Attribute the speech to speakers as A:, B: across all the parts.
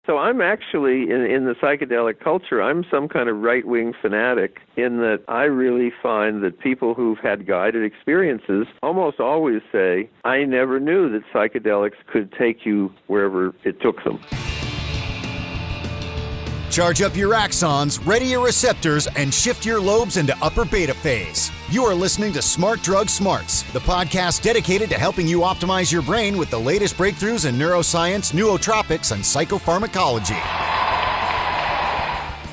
A: So I'm actually, in the psychedelic culture, I'm some kind of right-wing fanatic in that I really find that people who've had guided experiences almost always say, I never knew that psychedelics could take you wherever it took them.
B: Charge up your axons, ready your receptors, and shift your lobes into upper beta phase. You are listening to Smart Drug Smarts, the podcast dedicated to helping you optimize your brain with the latest breakthroughs in neuroscience, nootropics, and psychopharmacology.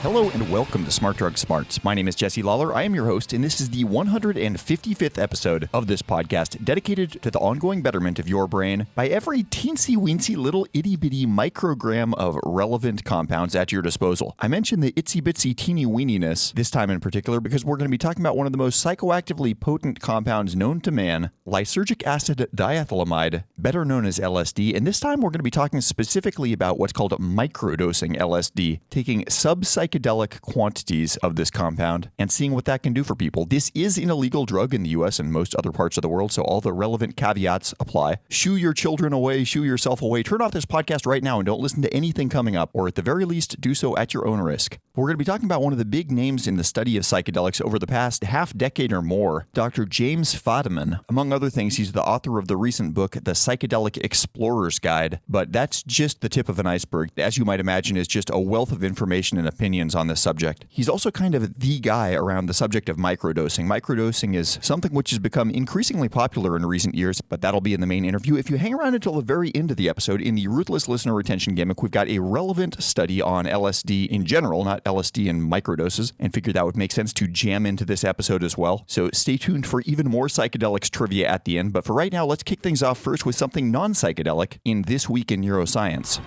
C: Hello and welcome to Smart Drug Smarts. My name is Jesse Lawler. I am your host, and this is the 155th episode of this podcast dedicated to the ongoing betterment of your brain by every teensy-weensy little itty-bitty microgram of relevant compounds at your disposal. I mentioned the itsy-bitsy teeny-weeniness this time in particular because we're going to be talking about one of the most psychoactively potent compounds known to man, lysergic acid diethylamide, better known as LSD, and this time we're going to be talking specifically about what's called microdosing LSD, taking psychedelic quantities of this compound and seeing what that can do for people. This is an illegal drug in the US and most other parts of the world, so all the relevant caveats apply. Shoo your children away, shoo yourself away. Turn off this podcast right now and don't listen to anything coming up, or at the very least, do so at your own risk. We're going to be talking about one of the big names in the study of psychedelics over the past half-decade or more, Dr. James Fadiman. Among other things, he's the author of the recent book, The Psychedelic Explorer's Guide, but that's just the tip of an iceberg. As you might imagine, is just a wealth of information and opinions on this subject. He's also kind of the guy around the subject of microdosing. Microdosing is something which has become increasingly popular in recent years, but that'll be in the main interview. If you hang around until the very end of the episode, in the Ruthless Listener Retention Gimmick, we've got a relevant study on LSD in general, not LSD and microdoses, and figured that would make sense to jam into this episode as well. So stay tuned for even more psychedelics trivia at the end, but for right now, let's kick things off first with something non-psychedelic in This Week in Neuroscience.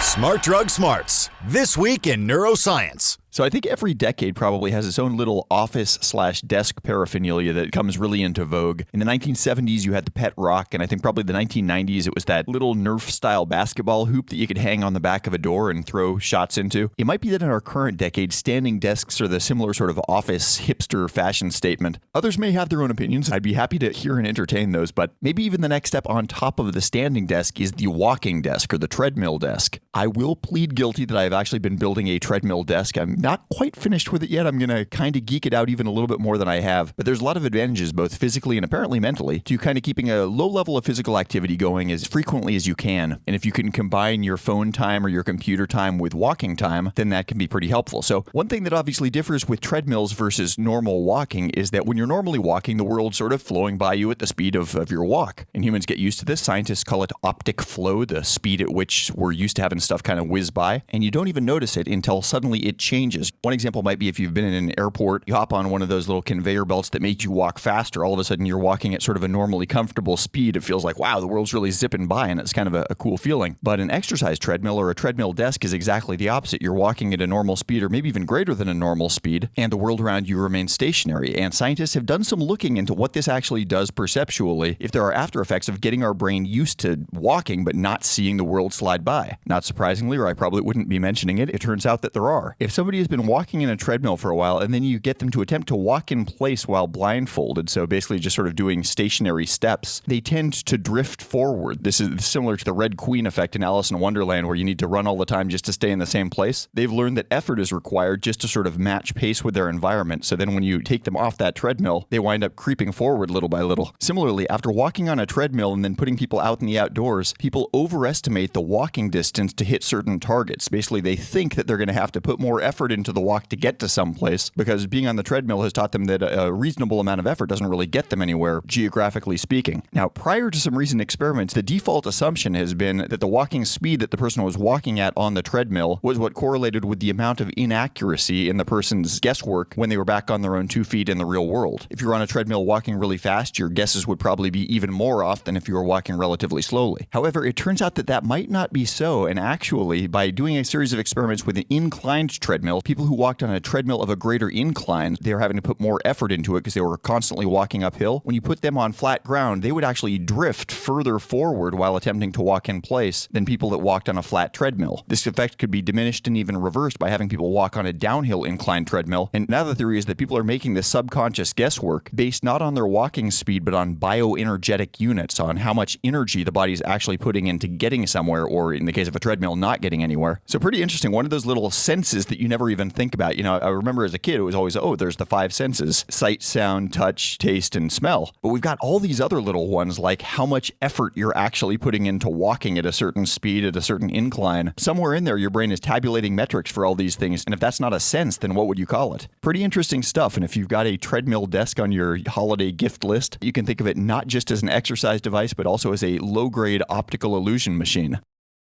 B: Smart Drug Smarts, This Week in Neuroscience.
C: So I think every decade probably has its own little office/desk paraphernalia that comes really into vogue. In the 1970s, you had the pet rock, and I think probably the 1990s, it was that little Nerf-style basketball hoop that you could hang on the back of a door and throw shots into. It might be that in our current decade, standing desks are the similar sort of office hipster fashion statement. Others may have their own opinions. I'd be happy to hear and entertain those, but maybe even the next step on top of the standing desk is the walking desk or the treadmill desk. I will plead guilty that I've actually been building a treadmill desk. I'm not quite finished with it yet. I'm going to kind of geek it out even a little bit more than I have. But there's a lot of advantages, both physically and apparently mentally, to kind of keeping a low level of physical activity going as frequently as you can. And if you can combine your phone time or your computer time with walking time, then that can be pretty helpful. So one thing that obviously differs with treadmills versus normal walking is that when you're normally walking, the world's sort of flowing by you at the speed of your walk. And humans get used to this. Scientists call it optic flow, the speed at which we're used to having stuff kind of whiz by. And you don't even notice it until suddenly it changes. One example might be if you've been in an airport, you hop on one of those little conveyor belts that make you walk faster. All of a sudden, you're walking at sort of a normally comfortable speed. It feels like, wow, the world's really zipping by, and it's kind of a cool feeling. But an exercise treadmill or a treadmill desk is exactly the opposite. You're walking at a normal speed or maybe even greater than a normal speed, and the world around you remains stationary. And scientists have done some looking into what this actually does perceptually, if there are after effects of getting our brain used to walking but not seeing the world slide by. Not surprisingly, or I probably wouldn't be mentioning it, it turns out that there are. If somebody has been walking in a treadmill for a while and then you get them to attempt to walk in place while blindfolded, so basically just sort of doing stationary steps, they tend to drift forward. This is similar to the Red Queen effect in Alice in Wonderland, where you need to run all the time just to stay in the same place. They've learned that effort is required just to sort of match pace with their environment, so then when you take them off that treadmill, they wind up creeping forward little by little. Similarly, after walking on a treadmill and then putting people out in the outdoors, people overestimate the walking distance to hit certain targets. Basically, they think that they're going to have to put more effort into the walk to get to someplace, because being on the treadmill has taught them that a reasonable amount of effort doesn't really get them anywhere, geographically speaking. Now, prior to some recent experiments, the default assumption has been that the walking speed that the person was walking at on the treadmill was what correlated with the amount of inaccuracy in the person's guesswork when they were back on their own 2 feet in the real world. If you're on a treadmill walking really fast, your guesses would probably be even more off than if you were walking relatively slowly. However, it turns out that that might not be so, and actually, by doing a series of experiments with an inclined treadmill, treadmill. People who walked on a treadmill of a greater incline, they were having to put more effort into it because they were constantly walking uphill. When you put them on flat ground, they would actually drift further forward while attempting to walk in place than people that walked on a flat treadmill. This effect could be diminished and even reversed by having people walk on a downhill incline treadmill. And now the theory is that people are making this subconscious guesswork based not on their walking speed, but on bioenergetic units, on how much energy the body's actually putting into getting somewhere, or in the case of a treadmill, not getting anywhere. So pretty interesting. One of those little senses that you never even think about. I remember as a kid, it was always, there's the 5 senses: sight, sound, touch, taste, and smell. But we've got all these other little ones, like how much effort you're actually putting into walking at a certain speed, at a certain incline. Somewhere in there, your brain is tabulating metrics for all these things. And if that's not a sense, then what would you call it? Pretty interesting stuff. And if you've got a treadmill desk on your holiday gift list, you can think of it not just as an exercise device, but also as a low-grade optical illusion machine.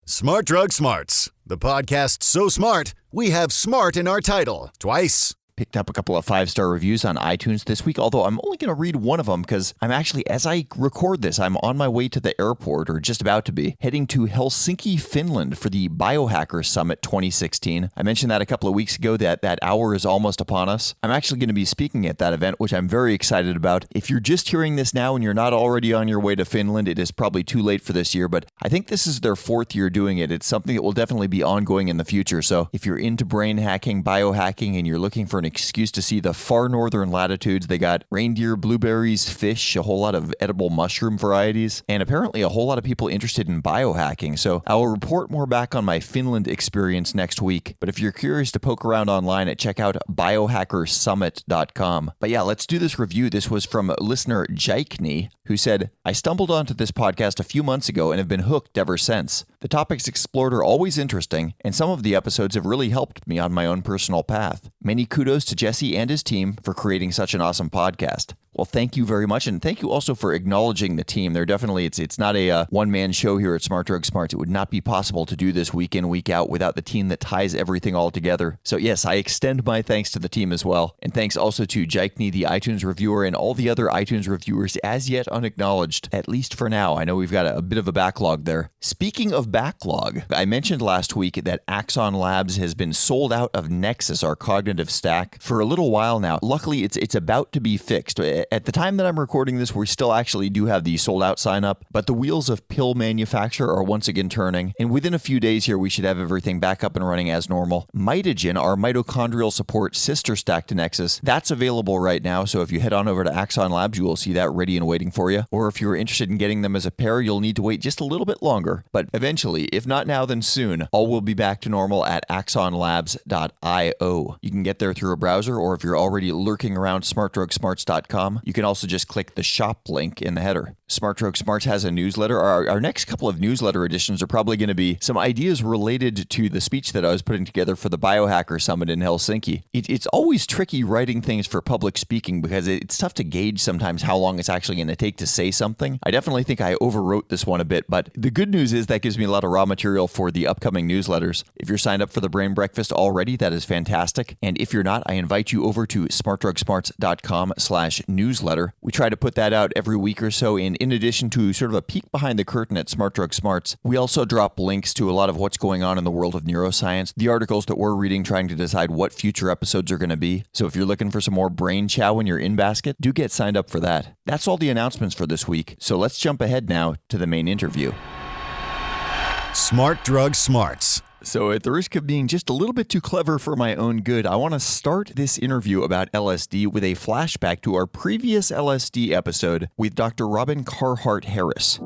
B: Smart Drug Smarts, the podcast so smart, we have smart in our title twice.
C: Picked up a couple of 5-star reviews on iTunes this week, although I'm only going to read one of them because I'm actually, as I record this, I'm on my way to the airport, or just about to be, heading to Helsinki, Finland for the Biohacker Summit 2016. I mentioned that a couple of weeks ago, that hour is almost upon us. I'm actually going to be speaking at that event, which I'm very excited about. If you're just hearing this now and you're not already on your way to Finland, it is probably too late for this year, but I think this is their 4th year doing it. It's something that will definitely be ongoing in the future. So if you're into brain hacking, biohacking, and you're looking for an excuse to see the far northern latitudes, they got reindeer, blueberries, fish, a whole lot of edible mushroom varieties, and apparently a whole lot of people interested in biohacking. So I will report more back on my Finland experience next week. But if you're curious to poke around online, check out biohackersummit.com. But yeah, let's do this review. This was from listener Jaikni, who said, I stumbled onto this podcast a few months ago and have been hooked ever since. The topics explored are always interesting, and some of the episodes have really helped me on my own personal path. Many kudos to Jesse and his team for creating such an awesome podcast. Well, thank you very much, and thank you also for acknowledging the team. They're definitely, it's not a one-man show here at Smart Drug Smarts. It would not be possible to do this week in, week out without the team that ties everything all together. So yes, I extend my thanks to the team as well. And thanks also to Jaikni, the iTunes reviewer, and all the other iTunes reviewers as yet unacknowledged, at least for now. I know we've got a bit of a backlog there. Speaking of backlog, I mentioned last week that Axon Labs has been sold out of Nexus, our cognitive stack, for a little while now. Luckily, it's about to be fixed. At the time that I'm recording this, we still actually do have the sold out sign up, but the wheels of pill manufacture are once again turning, and within a few days here, we should have everything back up and running as normal. Mitogen, our mitochondrial support sister stack to Nexus, that's available right now, so if you head on over to Axon Labs, you will see that ready and waiting for you. Or if you're interested in getting them as a pair, you'll need to wait just a little bit longer, but eventually, if not now, then soon, all will be back to normal at axonlabs.io. You can get there through a browser, or if you're already lurking around smartdrugsmarts.com, you can also just click the shop link in the header. Smart Drug Smarts has a newsletter. Our next couple of newsletter editions are probably going to be some ideas related to the speech that I was putting together for the Biohacker Summit in Helsinki. It's always tricky writing things for public speaking because it's tough to gauge sometimes how long it's actually going to take to say something. I definitely think I overwrote this one a bit, but the good news is that gives me a lot of raw material for the upcoming newsletters. If you're signed up for the Brain Breakfast already, that is fantastic. And if you're not, I invite you over to smartdrugsmarts.com/newsletter. We try to put that out every week or so, and in addition to sort of a peek behind the curtain at Smart Drug Smarts, we also drop links to a lot of what's going on in the world of neuroscience, the articles that we're reading trying to decide what future episodes are going to be. So if you're looking for some more brain chow in your in-basket, do get signed up for that. That's all the announcements for this week, so let's jump ahead now to the main interview.
B: Smart Drug Smarts.
C: So at the risk of being just a little bit too clever for my own good, I want to start this interview about LSD with a flashback to our previous LSD episode with Dr. Robin Carhart Harris.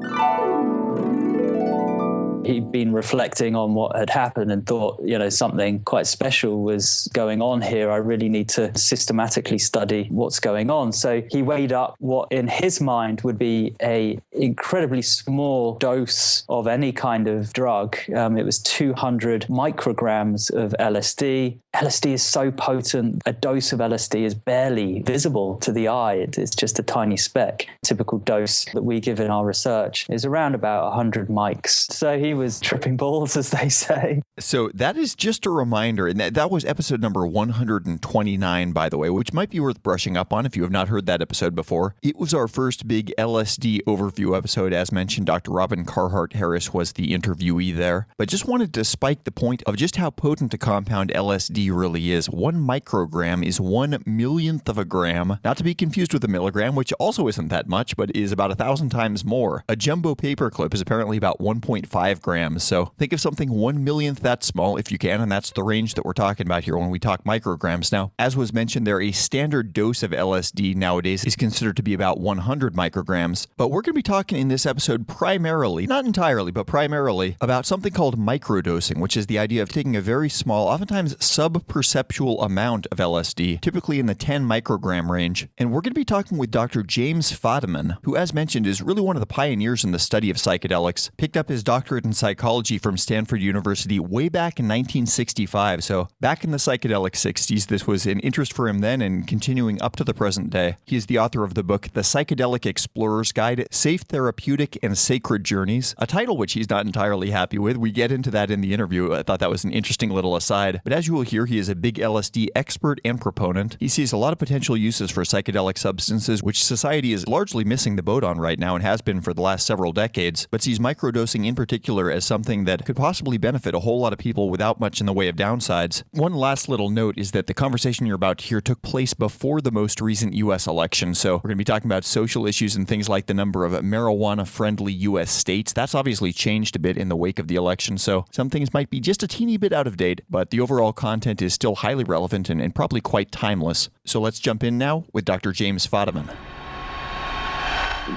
D: He'd been reflecting on what had happened and thought, something quite special was going on here. I really need to systematically study what's going on. So he weighed up what in his mind would be a incredibly small dose of any kind of drug. It was 200 micrograms of LSD. LSD is so potent, a dose of LSD is barely visible to the eye. It's just a tiny speck. Typical dose that we give in our research is around about 100 mics. So he was tripping balls, as they say.
C: So that is just a reminder, and that was episode number 129, by the way, which might be worth brushing up on if you have not heard that episode before. It was our first big LSD overview episode. As mentioned, Dr. Robin Carhart Harris was the interviewee there, but just wanted to spike the point of just how potent a compound LSD LSD really is. 1 microgram is 1/1,000,000th of a gram, not to be confused with a milligram, which also isn't that much, but is about 1,000 times more. A jumbo paperclip is apparently about 1.5 grams, so think of something 1/1,000,000th that small if you can, and that's the range that we're talking about here when we talk micrograms. Now, as was mentioned there, a standard dose of LSD nowadays is considered to be about 100 micrograms, but we're going to be talking in this episode primarily, not entirely, but primarily, about something called microdosing, which is the idea of taking a very small, oftentimes sub-perceptual amount of LSD, typically in the 10 microgram range. And we're going to be talking with Dr. James Fadiman, who, as mentioned, is really one of the pioneers in the study of psychedelics, picked up his doctorate in psychology from Stanford University way back in 1965. So back in the psychedelic 60s, this was an interest for him then and continuing up to the present day. He is the author of the book, The Psychedelic Explorer's Guide, Safe, Therapeutic, and Sacred Journeys, a title which he's not entirely happy with. We get into that in the interview. I thought that was an interesting little aside. But as you will hear, he is a big LSD expert and proponent. He sees a lot of potential uses for psychedelic substances, which society is largely missing the boat on right now and has been for the last several decades, but sees microdosing in particular as something that could possibly benefit a whole lot of people without much in the way of downsides. One last little note is that the conversation you're about to hear took place before the most recent U.S. election, so we're going to be talking about social issues and things like the number of marijuana-friendly U.S. states. That's obviously changed a bit in the wake of the election, so some things might be just a teeny bit out of date, but the overall content is still highly relevant and probably quite timeless. So let's jump in now with Dr. James Fadiman.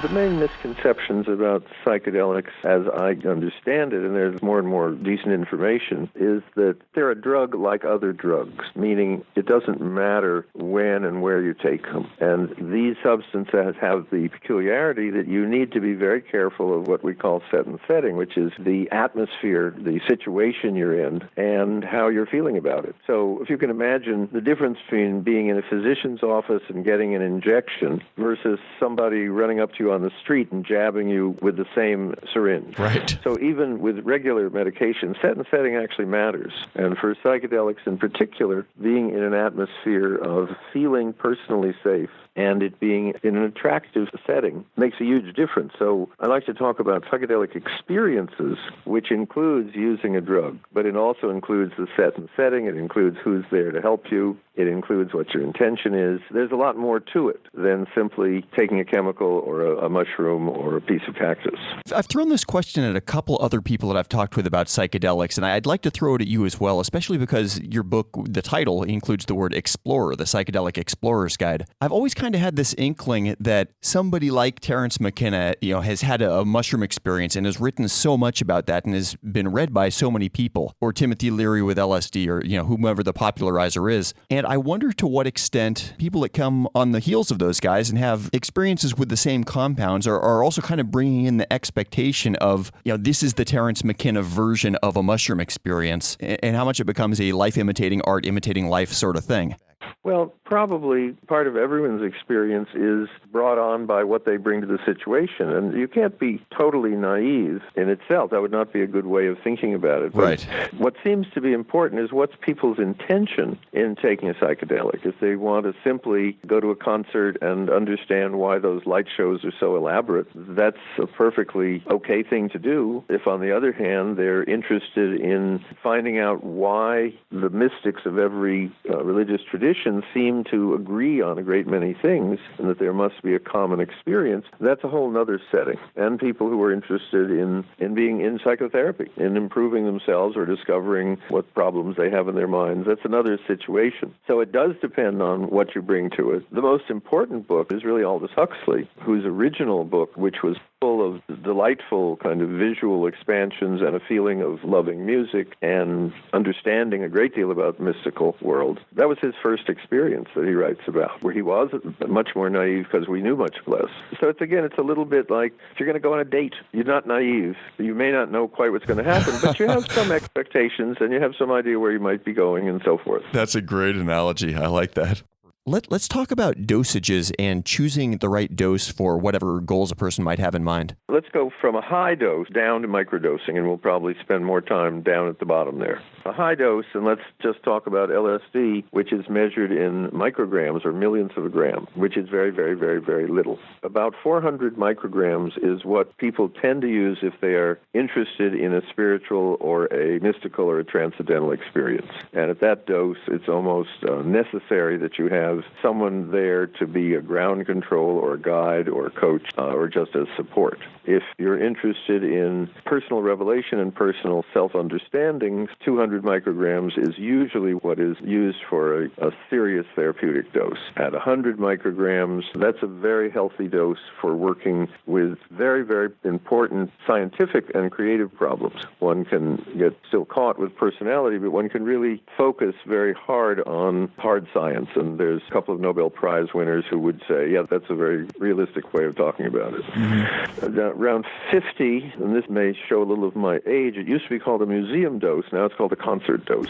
A: The main misconceptions about psychedelics, as I understand it, and there's more and more decent information, is that they're a drug like other drugs, meaning it doesn't matter when and where you take them. And these substances have the peculiarity that you need to be very careful of what we call set and setting, which is the atmosphere, the situation you're in, and how you're feeling about it. So if you can imagine the difference between being in a physician's office and getting an injection versus somebody running up to you on the street and jabbing you with the same syringe.
C: Right.
A: So even with regular medication, set and setting actually matters. And for psychedelics in particular, being in an atmosphere of feeling personally safe and it being in an attractive setting makes a huge difference. So I like to talk about psychedelic experiences, which includes using a drug, but it also includes the set and setting. It includes who's there to help you. It includes what your intention is. There's a lot more to it than simply taking a chemical or a mushroom or a piece of cactus.
C: I've thrown this question at a couple other people that I've talked with about psychedelics, and I'd like to throw it at you as well, especially because your book, the title, includes the word explorer, the Psychedelic Explorer's Guide. I've always kind of had this inkling that somebody like Terence McKenna, has had a mushroom experience and has written so much about that and has been read by so many people, or Timothy Leary with LSD, or whomever the popularizer is. And I wonder to what extent people that come on the heels of those guys and have experiences with the same compounds are also kind of bringing in the expectation of, this is the Terence McKenna version of a mushroom experience, and how much it becomes a life imitating art, imitating life sort of thing.
A: Well, probably part of everyone's experience is brought on by what they bring to the situation. And you can't be totally naive in itself. That would not be a good way of thinking about it. But
C: right.
A: What seems to be important is what's people's intention in taking a psychedelic. If they want to simply go to a concert and understand why those light shows are so elaborate, that's a perfectly okay thing to do. If, on the other hand, they're interested in finding out why the mystics of every religious tradition seem to agree on a great many things and that there must be a common experience, that's a whole other setting. And people who are interested in being in psychotherapy, in improving themselves or discovering what problems they have in their minds, that's another situation. So it does depend on what you bring to it. The most important book is really Aldous Huxley, whose original book, which was full of delightful kind of visual expansions and a feeling of loving music and understanding a great deal about the mystical world. That was his first experience that he writes about, where he was much more naive because we knew much less. So it's a little bit like if you're going to go on a date, you're not naive. You may not know quite what's going to happen, but you have some expectations and you have some idea where you might be going and so forth.
C: That's a great analogy. I like that.
E: Let's talk about dosages and choosing the right dose for whatever goals a person might have in mind.
A: Let's go from a high dose down to microdosing, and we'll probably spend more time down at the bottom there. A high dose, and let's just talk about LSD, which is measured in micrograms or millionths of a gram, which is very, very, very, very little. About 400 micrograms is what people tend to use if they are interested in a spiritual or a mystical or a transcendental experience. And at that dose, it's almost necessary that you have someone there to be a ground control or a guide or a coach or just as support. If you're interested in personal revelation and personal self-understanding, 200 micrograms is usually what is used for a serious therapeutic dose. At 100 micrograms, that's a very healthy dose for working with very, very important scientific and creative problems. One can get still caught with personality, but one can really focus very hard on hard science. And there's a couple of Nobel Prize winners who would say, yeah, that's a very realistic way of talking about it. Mm-hmm. Around 50, and this may show a little of my age, it used to be called a museum dose. Now it's called a concert dose.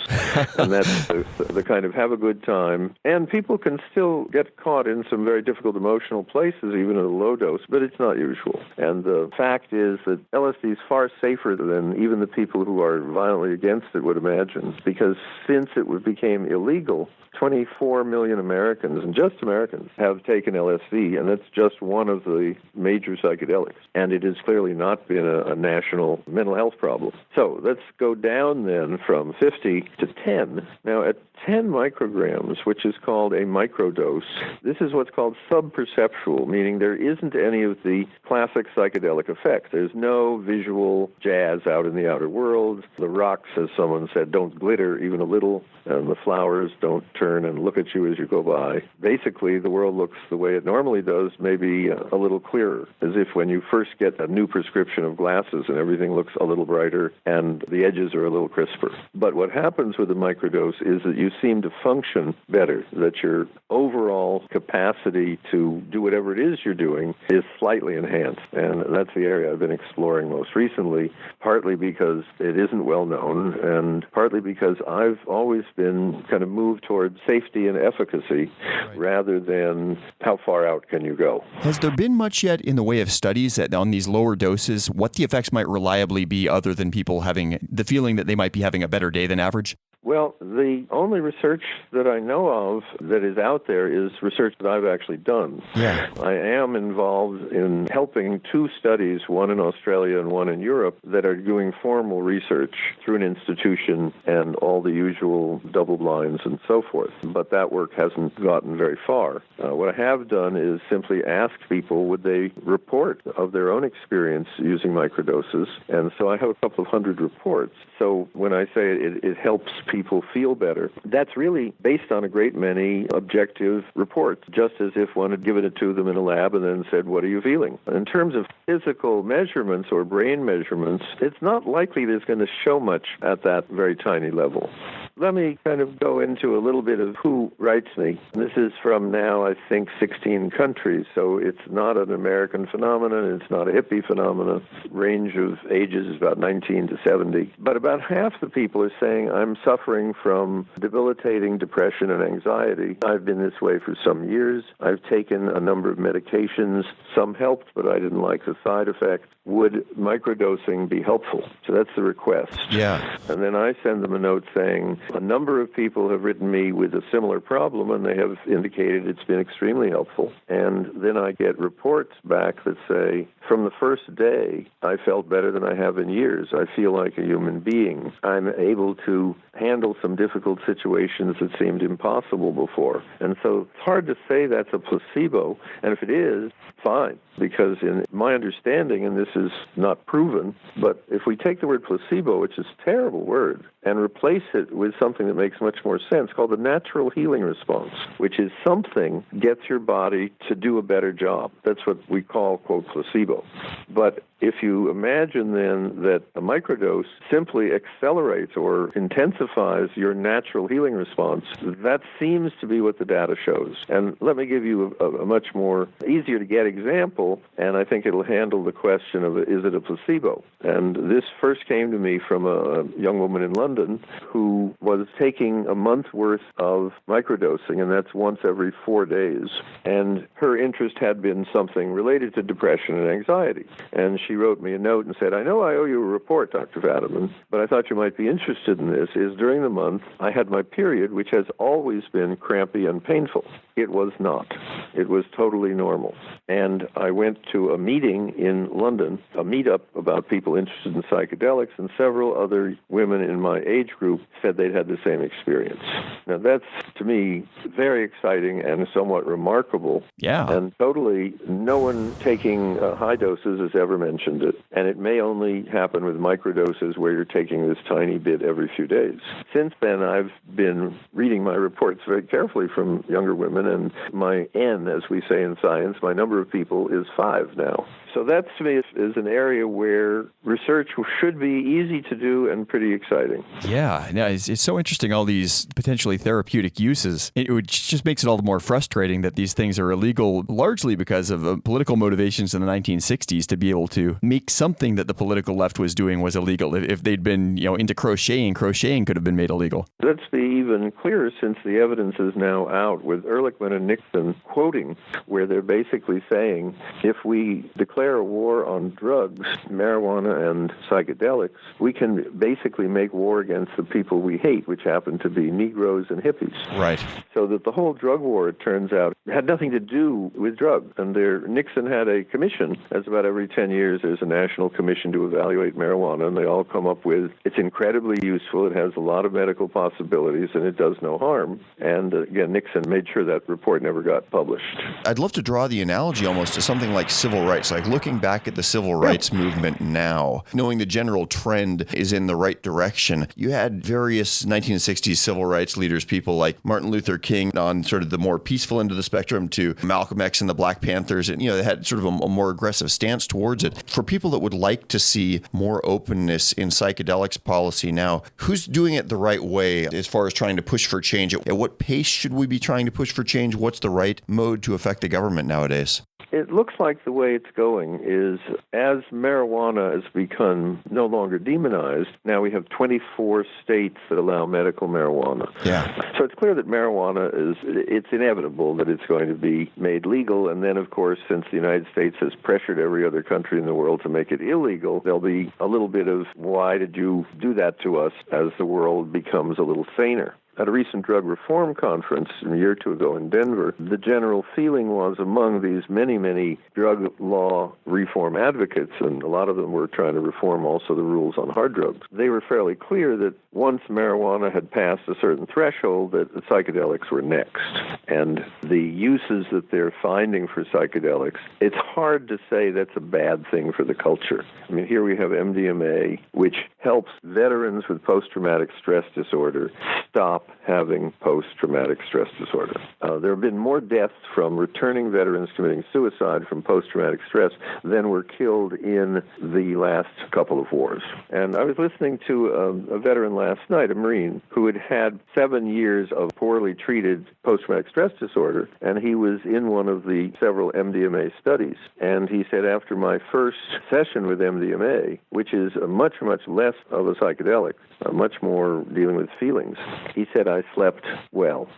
A: And that's the kind of have a good time. And people can still get caught in some very difficult emotional places, even at a low dose, but it's not usual. And the fact is that LSD is far safer than even the people who are violently against it would imagine, because since it became illegal, 24 million Americans, and just Americans, have taken LSD, and that's just one of the major psychedelics. And it has clearly not been a national mental health problem. So let's go down then from 50 to 10. Now, at 10 micrograms, which is called a microdose, this is what's called subperceptual, meaning there isn't any of the classic psychedelic effects. There's no visual jazz out in the outer world. The rocks, as someone said, don't glitter even a little, and the flowers don't turn and look at you as you go by. Basically, the world looks the way it normally does, maybe a little clearer, as if when you first get a new prescription of glasses and everything looks a little brighter and the edges are a little crisper. But what happens with a microdose is that you seem to function better, that your overall capacity to do whatever it is you're doing is slightly enhanced. And that's the area I've been exploring most recently, partly because it isn't well known and partly because I've always been kind of moved towards safety and efficacy rather than how far out can you go.
E: Has there been much yet in the way of studies that on these lower doses, what the effects might reliably be other than people having the feeling that they might be having a better day than average?
A: Well, the only research that I know of that is out there is research that I've actually done.
E: Yeah.
A: I am involved in helping two studies, one in Australia and one in Europe, that are doing formal research through an institution and all the usual double blinds and so forth. But that work hasn't gotten very far. What I have done is simply ask people would they report of their own experience using microdoses. And so I have a couple of hundred reports. So when I say it helps people feel better, that's really based on a great many objective reports, just as if one had given it to them in a lab and then said, what are you feeling? In terms of physical measurements or brain measurements, it's not likely that it's going to show much at that very tiny level. Let me kind of go into a little bit of who writes me. This is from now, I think, 16 countries, so it's not an American phenomenon, it's not a hippie phenomenon. Range of ages is about 19 to 70. But about half the people are saying, I'm suffering from debilitating depression and anxiety. I've been this way for some years. I've taken a number of medications. Some helped, but I didn't like the side effects. Would microdosing be helpful? So that's the request.
E: Yeah.
A: And then I send them a note saying, a number of people have written me with a similar problem, and they have indicated it's been extremely helpful. And then I get reports back that say, from the first day, I felt better than I have in years. I feel like a human being. I'm able to handle some difficult situations that seemed impossible before. And so it's hard to say that's a placebo. And if it is, fine. Because in my understanding, and this is not proven, but if we take the word placebo, which is a terrible word, and replace it with something that makes much more sense, called the natural healing response, which is something gets your body to do a better job. That's what we call, quote, placebo. But if you imagine then that a microdose simply accelerates or intensifies your natural healing response, that seems to be what the data shows. And let me give you a much more easier to get example, and I think it'll handle the question of is it a placebo? And this first came to me from a young woman in London who was taking a month worth of microdosing, and that's once every 4 days. And her interest had been something related to depression and anxiety. And she wrote me a note and said, I know I owe you a report, Dr. Fadiman, but I thought you might be interested in this. Is during the month, I had my period, which has always been crampy and painful. It was not. It was totally normal. And I went to a meeting in London, a meetup about people interested in psychedelics, and several other women in my age group said they'd had the same experience. Now, that's, to me, very exciting and somewhat remarkable.
C: Yeah.
A: And totally no one taking high doses has ever mentioned it. And it may only happen with microdoses where you're taking this tiny bit every few days. Since then, I've been reading my reports very carefully from younger women, and my N, as we say in science, my number of people is 5 now. So that, to me, is an area where research should be easy to do and pretty exciting.
C: Yeah, no, it's so interesting, all these potentially therapeutic uses. It just makes it all the more frustrating that these things are illegal, largely because of political motivations in the 1960s to be able to make something that the political left was doing was illegal. If they'd been, into crocheting could have been made illegal.
A: Let's be even clearer, since the evidence is now out with Ehrlichman and Nixon quoting, where they're basically saying, if we declare a war on drugs, marijuana and psychedelics, we can basically make war against the people we hate, which happen to be Negroes and hippies.
C: Right.
A: So that the whole drug war, it turns out, had nothing to do with drugs. And Nixon had a commission, as about every 10 years there's a national commission to evaluate marijuana, and they all come up with, it's incredibly useful, it has a lot of medical possibilities, and it does no harm. And again, Nixon made sure that report never got published.
E: I'd love to draw the analogy almost to something like civil rights, like looking back at the civil rights movement now, knowing the general trend is in the right direction. You had various 1960s civil rights leaders, people like Martin Luther King on sort of the more peaceful end of the spectrum, to Malcolm X and the Black Panthers, and they had sort of a more aggressive stance towards it. For people that would like to see more openness in psychedelics policy now, who's doing it the right way as far as trying to push for change? At what pace should we be trying to push for change? What's the right mode to affect the government nowadays?
A: It looks like the way it's going is, as marijuana has become no longer demonized, now we have 24 states that allow medical marijuana.
E: Yeah.
A: So it's clear that marijuana it's inevitable that it's going to be made legal. And then, of course, since the United States has pressured every other country in the world to make it illegal, there'll be a little bit of, why did you do that to us, as the world becomes a little saner. At a recent drug reform conference a year or two ago in Denver, the general feeling was among these many, many drug law reform advocates, and a lot of them were trying to reform also the rules on hard drugs, they were fairly clear that once marijuana had passed a certain threshold, that the psychedelics were next. And the uses that they're finding for psychedelics, it's hard to say that's a bad thing for the culture. I mean, here we have MDMA, which helps veterans with post-traumatic stress disorder stop having post-traumatic stress disorder. There have been more deaths from returning veterans committing suicide from post-traumatic stress than were killed in the last couple of wars. And I was listening to a veteran last night, a Marine, who had had 7 years of poorly treated post-traumatic stress disorder, and he was in one of the several MDMA studies. And he said, after my first session with MDMA, which is much, much less of a psychedelic, much more dealing with feelings, he said, I slept well.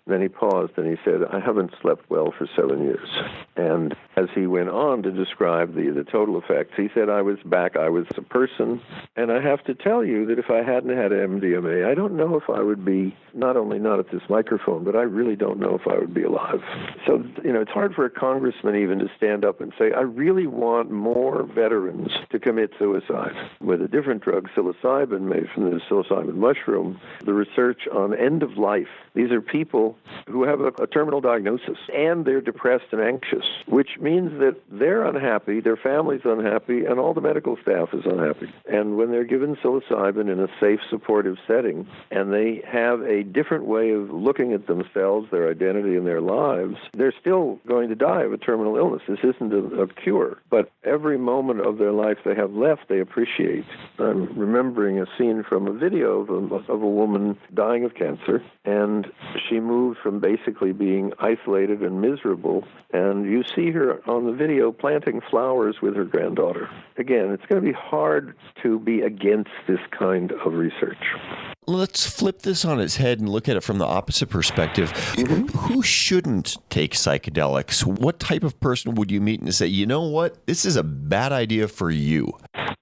A: Then he paused and he said, I haven't slept well for 7 years. And as he went on to describe the total effects, he said, I was back, I was a person. And I have to tell you that if I hadn't had MDMA, I don't know if I would be, not only not at this microphone, but I really don't know if I would be alive. So, it's hard for a congressman even to stand up and say, I really want more veterans to commit suicide. With a different drug, psilocybin, made from the psilocybin mushroom, the research on on end of life. These are people who have a terminal diagnosis, and they're depressed and anxious, which means that they're unhappy, their family's unhappy, and all the medical staff is unhappy. And when they're given psilocybin in a safe, supportive setting, and they have a different way of looking at themselves, their identity, and their lives, they're still going to die of a terminal illness. This isn't a cure, but every moment of their life they have left, they appreciate. I'm remembering a scene from a video of a woman dying of cancer, and she moved from basically being isolated and miserable, and you see her on the video planting flowers with her granddaughter. Again, it's going to be hard to be against this kind of research.
E: Let's flip this on its head and look at it from the opposite perspective. Who shouldn't take psychedelics? What type of person would you meet and say, you know what, this is a bad idea for you?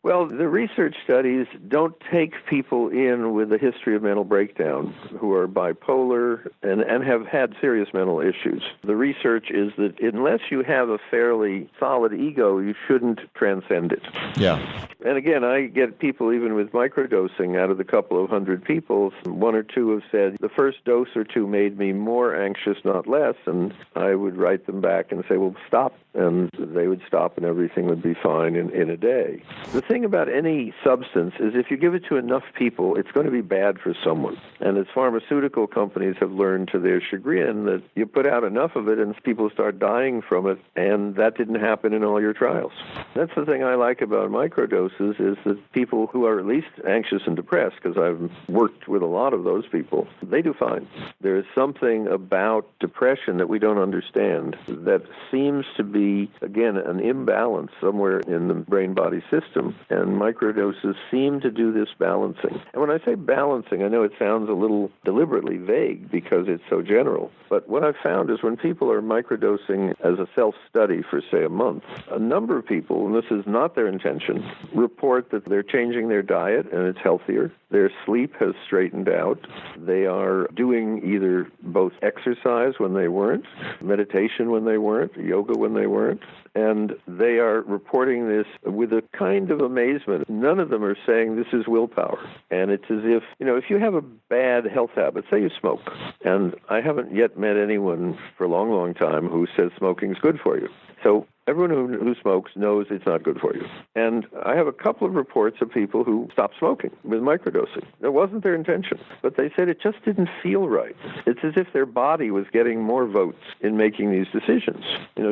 A: Well, the research studies don't take people in with a history of mental breakdown who are bipolar and have had serious mental issues. The research is that unless you have a fairly solid ego, you shouldn't transcend it.
E: Yeah.
A: And again, I get people even with microdosing, out of the couple of hundred people, one or two have said, the first dose or two made me more anxious, not less, and I would write them back and say, well, stop. And they would stop and everything would be fine in a day. The thing about any substance is if you give it to enough people, it's going to be bad for someone. And as pharmaceutical companies have learned to their chagrin that you put out enough of it and people start dying from it, and that didn't happen in all your trials. That's the thing I like about microdoses is that people who are at least anxious and depressed, because I've worked with a lot of those people, they do fine. There is something about depression that we don't understand that seems to be, again, an imbalance somewhere in the brain-body system, and microdoses seem to do this balancing. And when I say balancing, I know it sounds a little deliberately vague because it's so general, but what I've found is when people are microdosing as a self-study for, say, a month, a number of people, and this is not their intention, report that they're changing their diet and it's healthier. Their sleep has straightened out. They are doing either both exercise when they weren't, meditation when they weren't, yoga when they weren't, and they are reporting this with a kind of amazement. None of them are saying this is willpower. And it's as if, if you have a bad health habit, say you smoke, and I haven't yet met anyone for a long, long time who says smoking's good for you. So everyone who smokes knows it's not good for you. And I have a couple of reports of people who stopped smoking with microdosing. That wasn't their intention, but they said it just didn't feel right. It's as if their body was getting more votes in making these decisions.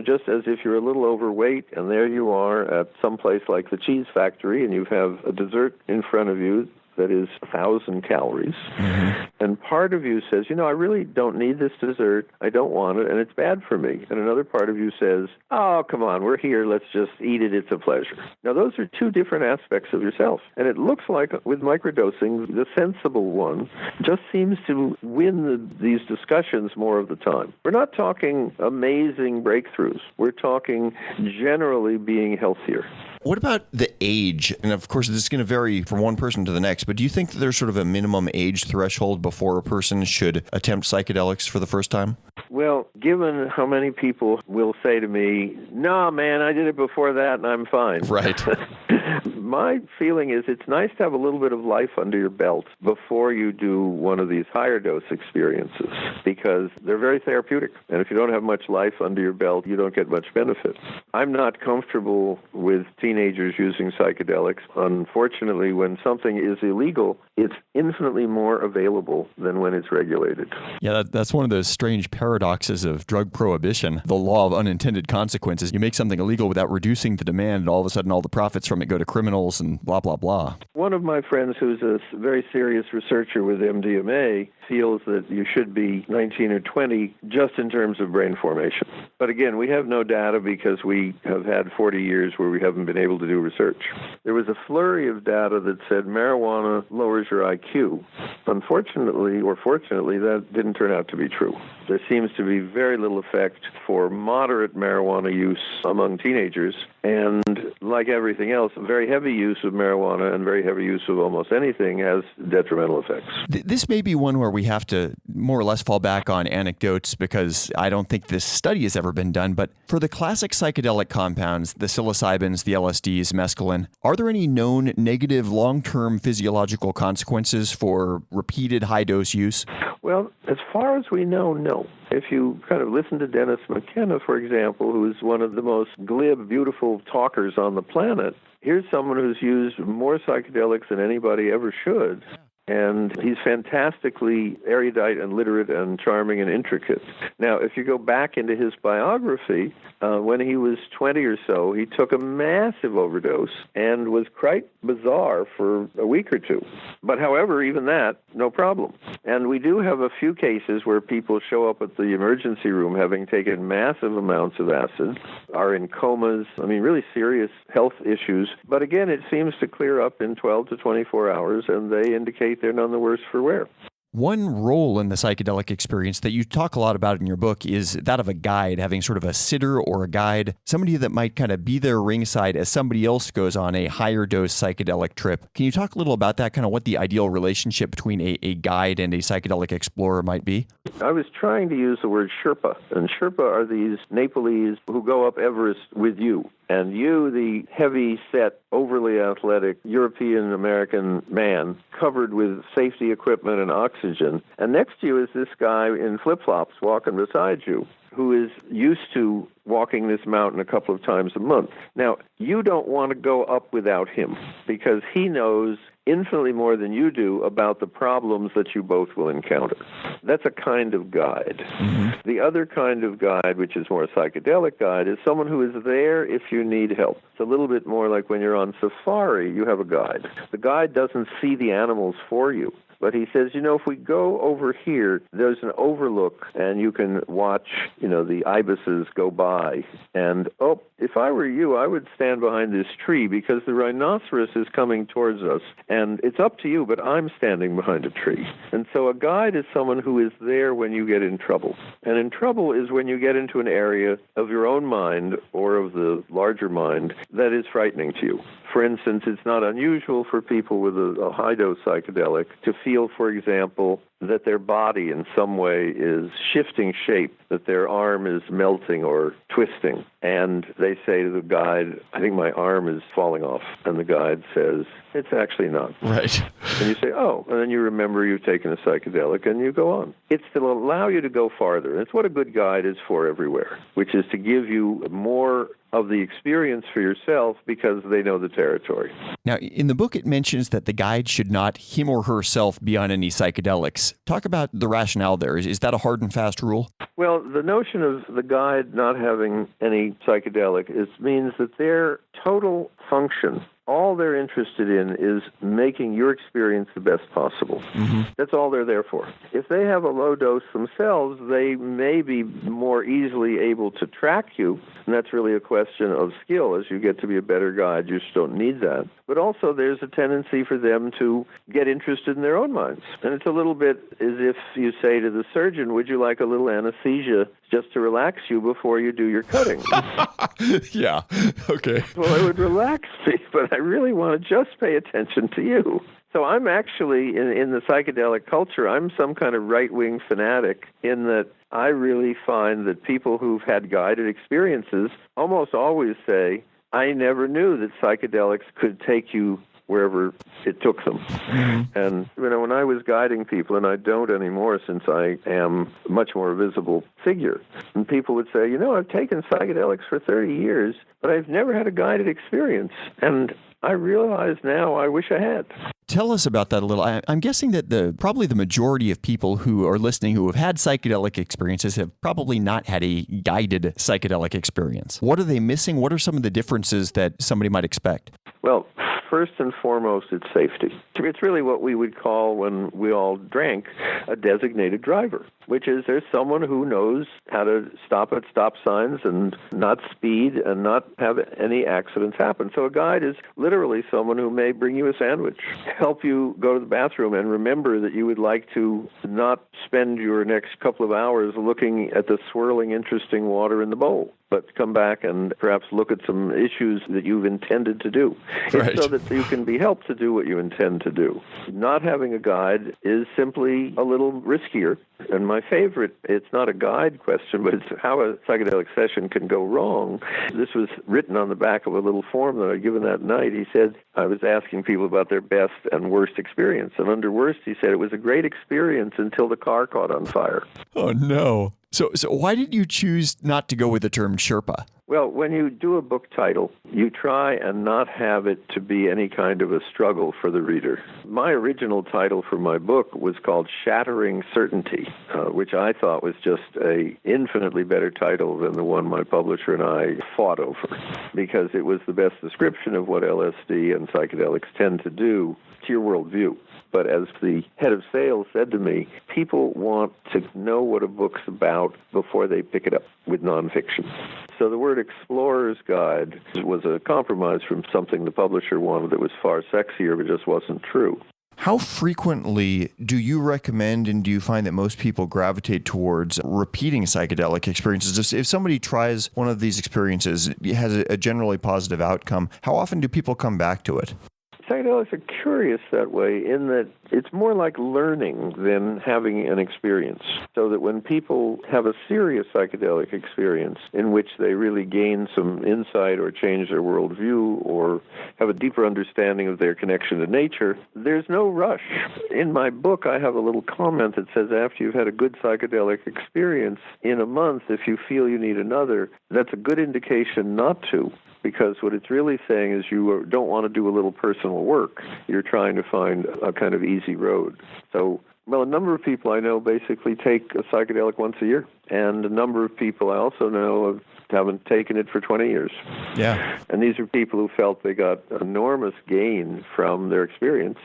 A: Just as if you're a little overweight and there you are at some place like the cheese factory and you have a dessert in front of you that is 1,000 calories. Mm-hmm. And part of you says, I really don't need this dessert. I don't want it, and it's bad for me. And another part of you says, oh, come on, we're here. Let's just eat it. It's a pleasure. Now, those are two different aspects of yourself. And it looks like with microdosing, the sensible one just seems to win these discussions more of the time. We're not talking amazing breakthroughs. We're talking generally being healthier.
E: What about the age? And of course, this is going to vary from one person to the next, but do you think that there's sort of a minimum age threshold before a person should attempt psychedelics for the first time?
A: Well, given how many people will say to me, no, man, I did it before that and I'm fine.
E: Right.
A: My feeling is it's nice to have a little bit of life under your belt before you do one of these higher dose experiences because they're very therapeutic. And if you don't have much life under your belt, you don't get much benefit. I'm not comfortable with teenagers using psychedelics. Unfortunately, when something is illegal, it's infinitely more available than when it's regulated.
C: Yeah, that's one of those strange paradoxes of drug prohibition, the law of unintended consequences. You make something illegal without reducing the demand, and all of a sudden all the profits from it go to criminals and blah, blah, blah.
A: One of my friends who's a very serious researcher with MDMA feels that you should be 19 or 20 just in terms of brain formation. But again, we have no data because we have had 40 years where we haven't been able to do research. There was a flurry of data that said marijuana lowers your IQ. Unfortunately, or fortunately, that didn't turn out to be true. There seems to be very little effect for moderate marijuana use among teenagers, and like everything else, very heavy use of marijuana and very heavy use of almost anything has detrimental effects.
C: This may be one where we have to more or less fall back on anecdotes because I don't think this study has ever been done, but for the classic psychedelic compounds, the psilocybins, the LSDs, mescaline, are there any known negative long-term physiological consequences for repeated high-dose use?
A: Well, as far as we know, no. If you kind of listen to Dennis McKenna, for example, who's one of the most glib, beautiful talkers on the planet, here's someone who's used more psychedelics than anybody ever should. And he's fantastically erudite and literate and charming and intricate. Now, if you go back into his biography, when he was 20 or so, he took a massive overdose and was quite bizarre for a week or two. But however, even that, no problem. And we do have a few cases where people show up at the emergency room having taken massive amounts of acid, are in comas, really serious health issues. But again, it seems to clear up in 12 to 24 hours, and they indicate they're none the worse for wear.
C: One role in the psychedelic experience that you talk a lot about in your book is that of a guide, having sort of a sitter or a guide, somebody that might kind of be there ringside as somebody else goes on a higher dose psychedelic trip. Can you talk a little about that, kind of what the ideal relationship between a guide and a psychedelic explorer might be?
A: I was trying to use the word Sherpa, and Sherpa are these Nepalese who go up Everest with you. And you, the heavy-set, overly athletic European-American man, covered with safety equipment and oxygen. And next to you is this guy in flip-flops walking beside you, who is used to walking this mountain a couple of times a month. Now, you don't want to go up without him, because he knows infinitely more than you do about the problems that you both will encounter. That's a kind of guide. Mm-hmm. The other kind of guide, which is more a psychedelic guide, is someone who is there if you need help. It's a little bit more like when you're on safari, you have a guide. The guide doesn't see the animals for you. But he says, if we go over here, there's an overlook, and you can watch, the ibises go by. And, if I were you, I would stand behind this tree because the rhinoceros is coming towards us. And it's up to you, but I'm standing behind a tree. And so a guide is someone who is there when you get in trouble. And in trouble is when you get into an area of your own mind or of the larger mind that is frightening to you. For instance, it's not unusual for people with a high-dose psychedelic to feel, for example, that their body in some way is shifting shape, that their arm is melting or twisting. And they say to the guide, I think my arm is falling off. And the guide says, it's actually not.
C: Right.
A: And you say, oh, and then you remember you've taken a psychedelic and you go on. It's to allow you to go farther. And it's what a good guide is for everywhere, which is to give you more of the experience for yourself because they know the territory.
C: Now, in the book, it mentions that the guide should not him or herself be on any psychedelics. Talk about the rationale there. Is that a hard and fast rule?
A: Well, the notion of the guide not having any psychedelic means that their total function, all they're interested in is making your experience the best possible. Mm-hmm. That's all they're there for. If they have a low dose themselves, they may be more easily able to track you, and that's really a question of skill. As you get to be a better guide, you just don't need that. But also there's a tendency for them to get interested in their own minds. And it's a little bit as if you say to the surgeon, would you like a little anesthesia just to relax you before you do your cutting?
C: Yeah, okay.
A: Well, it would relax me, but I really want to just pay attention to you. So I'm actually, in the psychedelic culture, I'm some kind of right-wing fanatic in that I really find that people who've had guided experiences almost always say, I never knew that psychedelics could take you wherever it took them. Mm-hmm. And, when I was guiding people, and I don't anymore since I am a much more visible figure, and people would say, I've taken psychedelics for 30 years, but I've never had a guided experience. And I realize now I wish I had.
C: Tell us about that a little. I'm guessing that probably the majority of people who are listening who have had psychedelic experiences have probably not had a guided psychedelic experience. What are they missing? What are some of the differences that somebody might expect?
A: Well, first and foremost, it's safety. It's really what we would call, when we all drank, a designated driver, which is there's someone who knows how to stop at stop signs and not speed and not have any accidents happen. So a guide is literally someone who may bring you a sandwich, help you go to the bathroom, and remember that you would like to not spend your next couple of hours looking at the swirling, interesting water in the bowl. but come back and perhaps look at some issues that you've intended to do.
C: Right.
A: It's so that you can be helped to do what you intend to do. Not having a guide is simply a little riskier. And my favorite, it's not a guide question, but it's how a psychedelic session can go wrong. This was written on the back of a little form that I'd given that night. He said, I was asking people about their best and worst experience. And under worst, he said, it was a great experience until the car caught on fire.
C: Oh, no. So why did you choose not to go with the term Sherpa?
A: Well, when you do a book title, you try and not have it to be any kind of a struggle for the reader. My original title for my book was called Shattering Certainty, which I thought was just an infinitely better title than the one my publisher and I fought over, because it was the best description of what LSD and psychedelics tend to do to your worldview. But as the head of sales said to me, people want to know what a book's about before they pick it up with nonfiction. So the word Explorer's Guide was a compromise from something the publisher wanted that was far sexier, but just wasn't true.
E: How frequently do you recommend, and do you find that most people gravitate towards repeating psychedelic experiences? If somebody tries one of these experiences, it has a generally positive outcome, how often do people come back to it?
A: Psychedelics are curious that way in that it's more like learning than having an experience. So that when people have a serious psychedelic experience in which they really gain some insight or change their worldview or have a deeper understanding of their connection to nature, there's no rush. In my book, I have a little comment that says after you've had a good psychedelic experience, in a month, if you feel you need another, that's a good indication not to. Because what it's really saying is you don't want to do a little personal work. You're trying to find a kind of easy road. So, well, a number of people I know basically take a psychedelic once a year. And a number of people I also know haven't taken it for 20 years.
E: Yeah.
A: And these are people who felt they got enormous gain from their experience.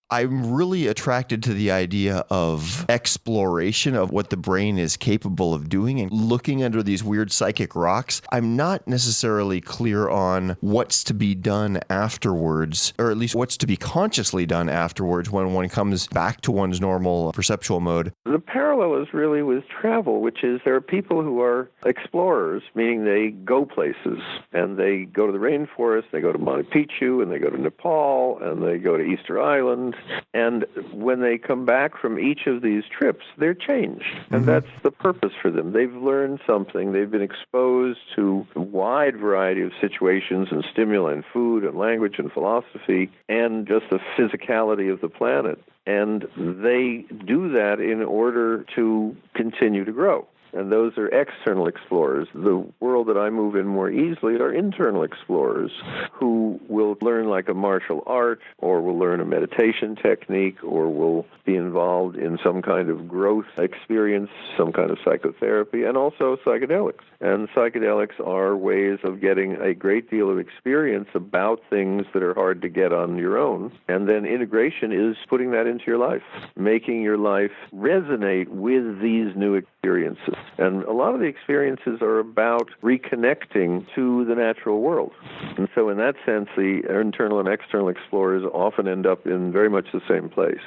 E: I'm really attracted to the idea of exploration of what the brain is capable of doing and looking under these weird psychic rocks. I'm not necessarily clear on what's to be done afterwards, or at least what's to be consciously done afterwards when one comes back to one's normal perceptual mode.
A: The parallel is really with travel, which is there are people who are explorers, meaning they go places, and they go to the rainforest, they go to Machu Picchu, and they go to Nepal, and they go to Easter Island. And when they come back from each of these trips, they're changed. And that's the purpose for them. They've learned something. They've been exposed to a wide variety of situations and stimuli and food and language and philosophy and just the physicality of the planet. And they do that in order to continue to grow. And those are external explorers. The world that I move in more easily are internal explorers who will learn like a martial art or will learn a meditation technique or will be involved in some kind of growth experience, some kind of psychotherapy, and also psychedelics. And psychedelics are ways of getting a great deal of experience about things that are hard to get on your own. And then integration is putting that into your life, making your life resonate with these new experiences. And a lot of the experiences are about reconnecting to the natural world. And so in that sense, the internal and external explorers often end up in very much the same place.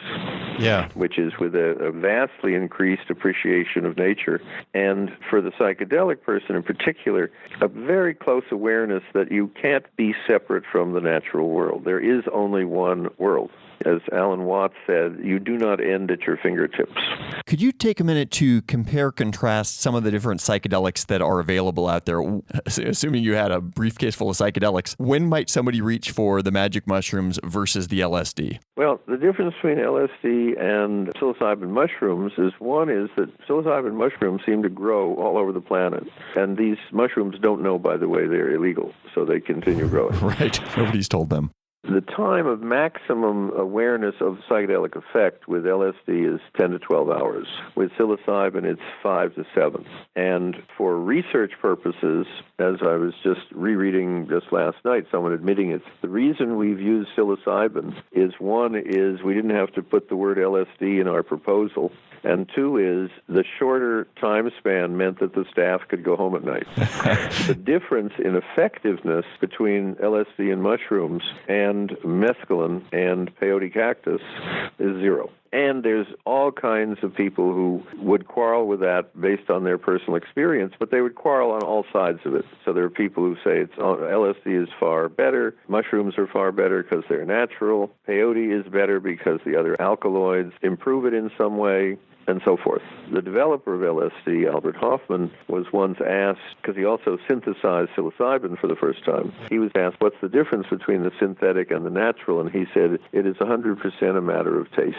E: Yeah.
A: Which is with a vastly increased appreciation of nature. And for the psychedelic person in particular, a very close awareness that you can't be separate from the natural world. There is only one world. As Alan Watts said, you do not end at your fingertips.
C: Could you take a minute to compare, contrast some of the different psychedelics that are available out there? Assuming you had a briefcase full of psychedelics, when might somebody reach for the magic mushrooms versus the LSD?
A: Well, the difference between LSD and psilocybin mushrooms is one is that psilocybin mushrooms seem to grow all over the planet. And these mushrooms don't know, by the way, they're illegal, so they continue growing.
C: Right. Nobody's told them.
A: The time of maximum awareness of psychedelic effect with LSD is 10 to 12 hours. With psilocybin, it's 5 to 7. And for research purposes, as I was just rereading just last night, someone admitting it, the reason we've used psilocybin is, one, is we didn't have to put the word LSD in our proposal, and two is the shorter time span meant that the staff could go home at night. The difference in effectiveness between LSD and mushrooms and and mescaline and peyote cactus is 0. And there's all kinds of people who would quarrel with that based on their personal experience, but they would quarrel on all sides of it. So there are people who say LSD is far better, mushrooms are far better because they're natural, peyote is better because the other alkaloids improve it in some way, and so forth. The developer of LSD, Albert Hofmann, was once asked, because he also synthesized psilocybin for the first time, he was asked, what's the difference between the synthetic and the natural? And he said, it is 100% a matter of taste,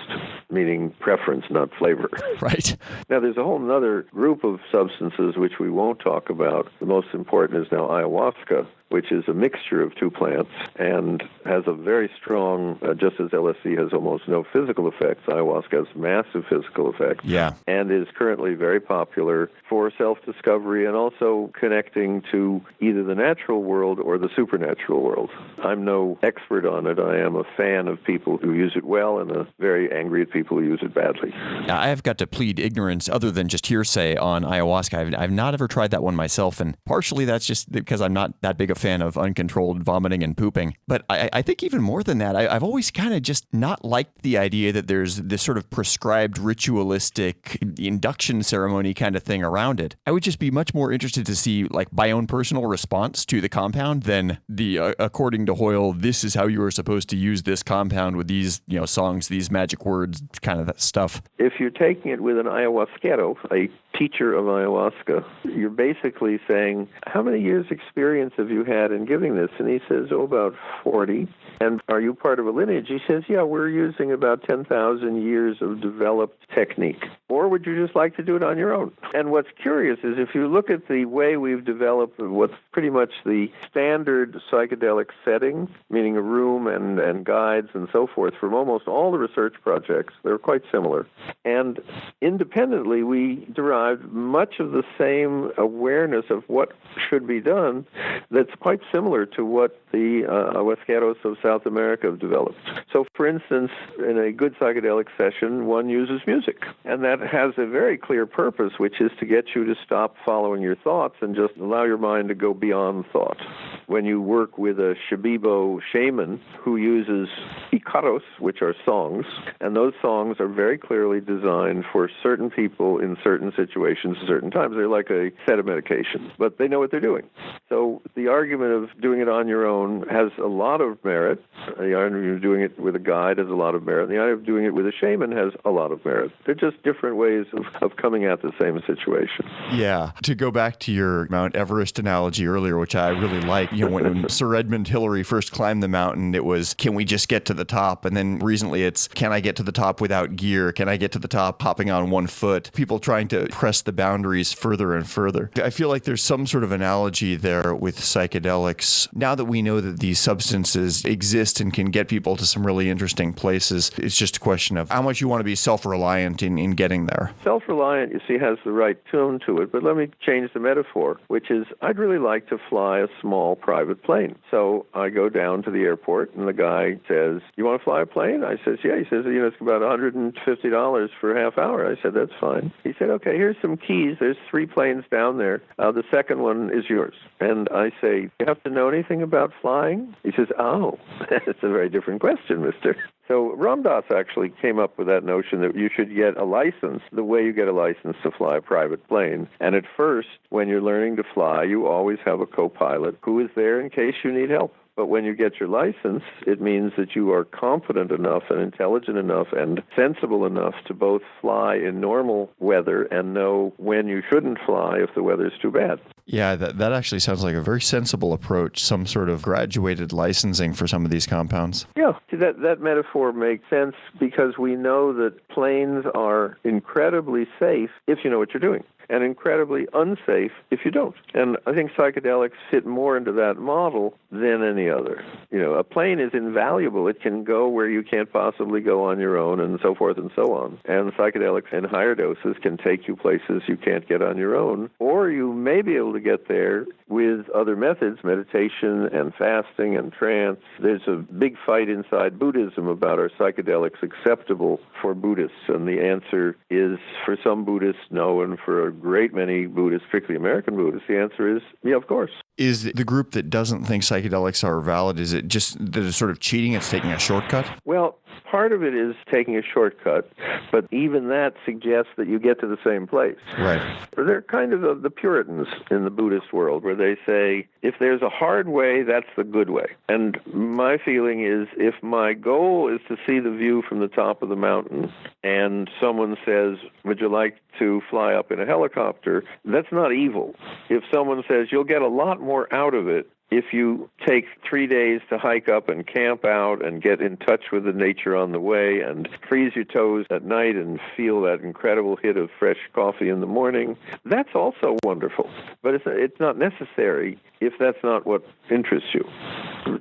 A: meaning preference, not flavor.
C: Right.
A: Now, there's a whole other group of substances which we won't talk about. The most important is now ayahuasca, which is a mixture of two plants and has a very strong, just as LSD has almost no physical effects, ayahuasca has massive physical effects.
C: Yeah.
A: And is currently very popular for self-discovery and also connecting to either the natural world or the supernatural world. I'm no expert on it. I am a fan of people who use it well and very angry at people who use it badly.
C: I have got to plead ignorance other than just hearsay on ayahuasca. I've not ever tried that one myself, and partially that's just because I'm not that big a fan of uncontrolled vomiting and pooping. But I think even more than that, I've always kind of just not liked the idea that there's this sort of prescribed ritualistic induction ceremony kind of thing around it. I would just be much more interested to see like my own personal response to the compound than the, according to Hoyle, this is how you are supposed to use this compound with these, songs, these magic words, kind of that stuff.
A: If you're taking it with an ayahuasquero, a teacher of ayahuasca, you're basically saying, how many years experience have you had in giving this? And he says, about 40. And are you part of a lineage? He says, yeah, we're using about 10,000 years of developed technique. Or would you just like to do it on your own? And what's curious is if you look at the way we've developed what's pretty much the standard psychedelic setting, meaning a room and guides and so forth, from almost all the research projects, they're quite similar. And independently, we derived much of the same awareness of what should be done that's quite similar to what the ayahuasqueros of South America have developed. So, for instance, in a good psychedelic session, one uses music. And that has a very clear purpose, which is to get you to stop following your thoughts and just allow your mind to go beyond thought. When you work with a Shipibo shaman who uses icaros, which are songs, and those songs are very clearly designed for certain people in certain situations at certain times. They're like a set of medication, but they know what they're doing. So the argument of doing it on your own has a lot of merit. The argument of doing it with a guide has a lot of merit. The idea of doing it with a shaman has a lot of merit. They're just different ways of coming at the same situation.
C: Yeah. To go back to your Mount Everest analogy earlier, which I really like, when Sir Edmund Hillary first climbed the mountain, it was, can we just get to the top? And then recently it's, can I get to the top without gear? Can I get to the top hopping on one foot? People trying to press the boundaries further and further. I feel like there's some sort of analogy there with psychedelics. Now that we know that these substances exist and can get people to some really interesting places, it's just a question of how much you want to be self-reliant in getting there.
A: Self-reliant, you see, has the right tune to it, but let me change the metaphor, which is I'd really like to fly a small private plane. So I go down to the airport, and the guy says, you want to fly a plane? I says, yeah. He says, it's about $150 for a half hour. I said, that's fine. He said, okay, here's some keys. There's 3 planes down there. The second one is yours. And I say, do you have to know anything about flying? He says, oh, that's a very different question, mister. So Ram Dass actually came up with that notion that you should get a license the way you get a license to fly a private plane. And at first, when you're learning to fly, you always have a co-pilot who is there in case you need help. But when you get your license, it means that you are confident enough and intelligent enough and sensible enough to both fly in normal weather and know when you shouldn't fly if the weather's too bad.
C: Yeah, that actually sounds like a very sensible approach, some sort of graduated licensing for some of these compounds.
A: Yeah, see, that metaphor makes sense because we know that planes are incredibly safe if you know what you're doing, and incredibly unsafe if you don't. And I think psychedelics fit more into that model than any other. A plane is invaluable. It can go where you can't possibly go on your own and so forth and so on. And psychedelics in higher doses can take you places you can't get on your own, or you may be able to to get there with other methods, meditation and fasting and trance. There's a big fight inside Buddhism about are psychedelics acceptable for Buddhists, and the answer is for some Buddhists, no, and for a great many Buddhists, particularly American Buddhists, the answer is, yeah, of course.
E: Is the group that doesn't think psychedelics are valid, is it just that it's sort of cheating, it's taking a shortcut?
A: Well, part of it is taking a shortcut, but even that suggests that you get to the same place.
E: Right.
A: They're kind of the Puritans in the Buddhist world, where they say, if there's a hard way, that's the good way. And my feeling is, if my goal is to see the view from the top of the mountain, and someone says, would you like to fly up in a helicopter, that's not evil. If someone says, you'll get a lot more out of it if you take 3 days to hike up and camp out and get in touch with the nature on the way and freeze your toes at night and feel that incredible hit of fresh coffee in the morning, that's also wonderful. But it's not necessary if that's not what interests you.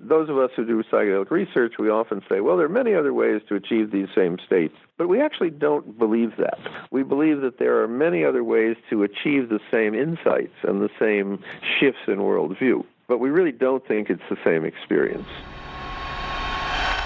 A: Those of us who do psychedelic research, we often say, well, there are many other ways to achieve these same states. But we actually don't believe that. We believe that there are many other ways to achieve the same insights and the same shifts in worldview. But we really don't think it's the same experience.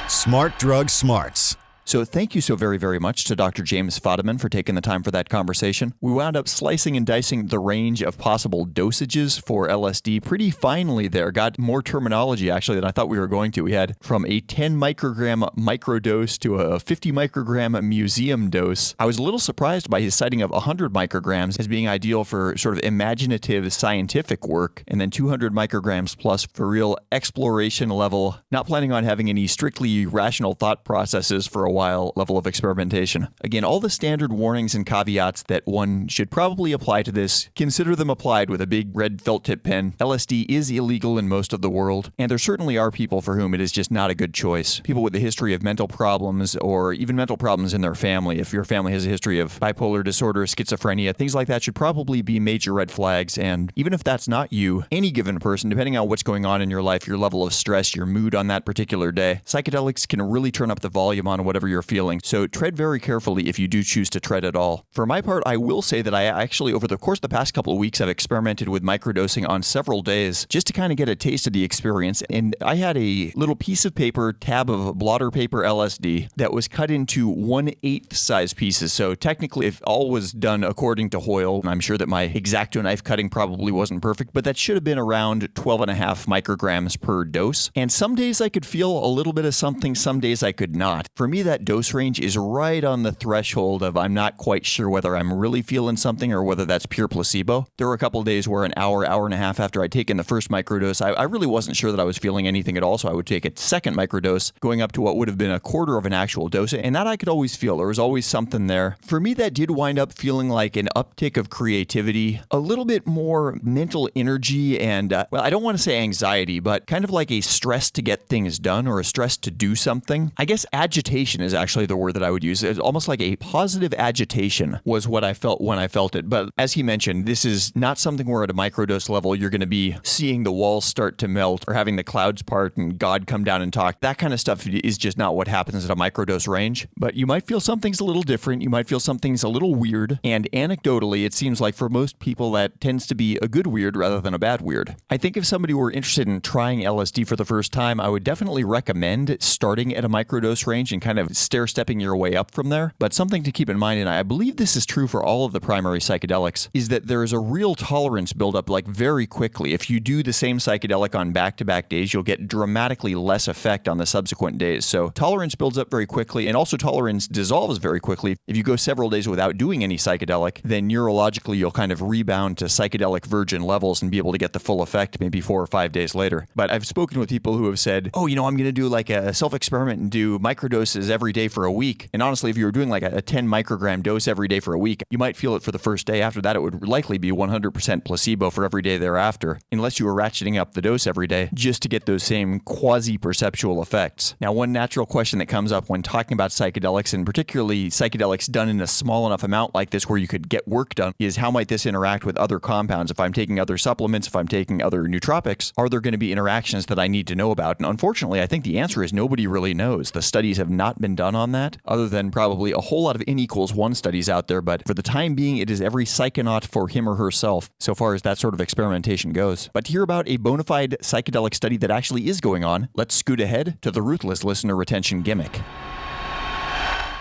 B: Smart Drug Smarts.
C: So thank you so very, very much to Dr. James Fadiman for taking the time for that conversation. We wound up slicing and dicing the range of possible dosages for LSD pretty finely there. Got more terminology, actually, than I thought we were going to. We had from a 10 microgram microdose to a 50 microgram museum dose. I was a little surprised by his citing of 100 micrograms as being ideal for sort of imaginative scientific work, and then 200 micrograms plus for real exploration level, not planning on having any strictly rational thought processes for a while level of experimentation. Again, all the standard warnings and caveats that one should probably apply to this, consider them applied with a big red felt tip pen. LSD is illegal in most of the world, and there certainly are people for whom it is just not a good choice. People with a history of mental problems or even mental problems in their family. If your family has a history of bipolar disorder, schizophrenia, things like that should probably be major red flags. And even if that's not you, any given person, depending on what's going on in your life, your level of stress, your mood on that particular day, psychedelics can really turn up the volume on whatever you're feeling. So tread very carefully if you do choose to tread at all. For my part, I will say that I actually, over the course of the past couple of weeks, I've experimented with microdosing on several days just to kind of get a taste of the experience. And I had a little piece of paper, tab of blotter paper LSD that was cut into 1/8 size pieces. So technically, if all was done according to Hoyle, I'm sure that my X-Acto knife cutting probably wasn't perfect, but that should have been around 12.5 micrograms per dose. And some days I could feel a little bit of something, some days I could not. For me, that dose range is right on the threshold of I'm not quite sure whether I'm really feeling something or whether that's pure placebo. There were a couple of days where an hour and a half after I'd taken the first microdose, I really wasn't sure that I was feeling anything at all, so I would take a second microdose, going up to what would have been a quarter of an actual dose, and that I could always feel. There was always something there. For me, that did wind up feeling like an uptick of creativity, a little bit more mental energy, and, well, I don't want to say anxiety, but kind of like a stress to get things done or a stress to do something. I guess agitation is actually the word that I would use. It's almost like a positive agitation was what I felt when I felt it. But as he mentioned, this is not something where at a microdose level you're going to be seeing the walls start to melt or having the clouds part and God come down and talk. That kind of stuff is just not what happens at a microdose range. But you might feel something's a little different. You might feel something's a little weird. And anecdotally, it seems like for most people that tends to be a good weird rather than a bad weird. I think if somebody were interested in trying LSD for the first time, I would definitely recommend starting at a microdose range and kind of stair-stepping your way up from there. But something to keep in mind, and I believe this is true for all of the primary psychedelics, is that there is a real tolerance buildup like very quickly. If you do the same psychedelic on back-to-back days, you'll get dramatically less effect on the subsequent days. So tolerance builds up very quickly, and also tolerance dissolves very quickly. If you go several days without doing any psychedelic, then neurologically you'll kind of rebound to psychedelic virgin levels and be able to get the full effect maybe 4 or 5 days later. But I've spoken with people who have said, oh, I'm going to do like a self-experiment and do microdoses every day for a week. And honestly, if you were doing like a 10 microgram dose every day for a week, you might feel it for the first day. After that, it would likely be 100% placebo for every day thereafter, unless you were ratcheting up the dose every day just to get those same quasi-perceptual effects. Now, one natural question that comes up when talking about psychedelics, and particularly psychedelics done in a small enough amount like this where you could get work done, is how might this interact with other compounds? If I'm taking other supplements, if I'm taking other nootropics, are there going to be interactions that I need to know about? And unfortunately, I think the answer is nobody really knows. The studies have not been been done on that, other than probably a whole lot of N=1 studies out there, but for the time being, it is every psychonaut for him or herself, so far as that sort of experimentation goes. But to hear about a bona fide psychedelic study that actually is going on, let's scoot ahead to the ruthless listener retention gimmick.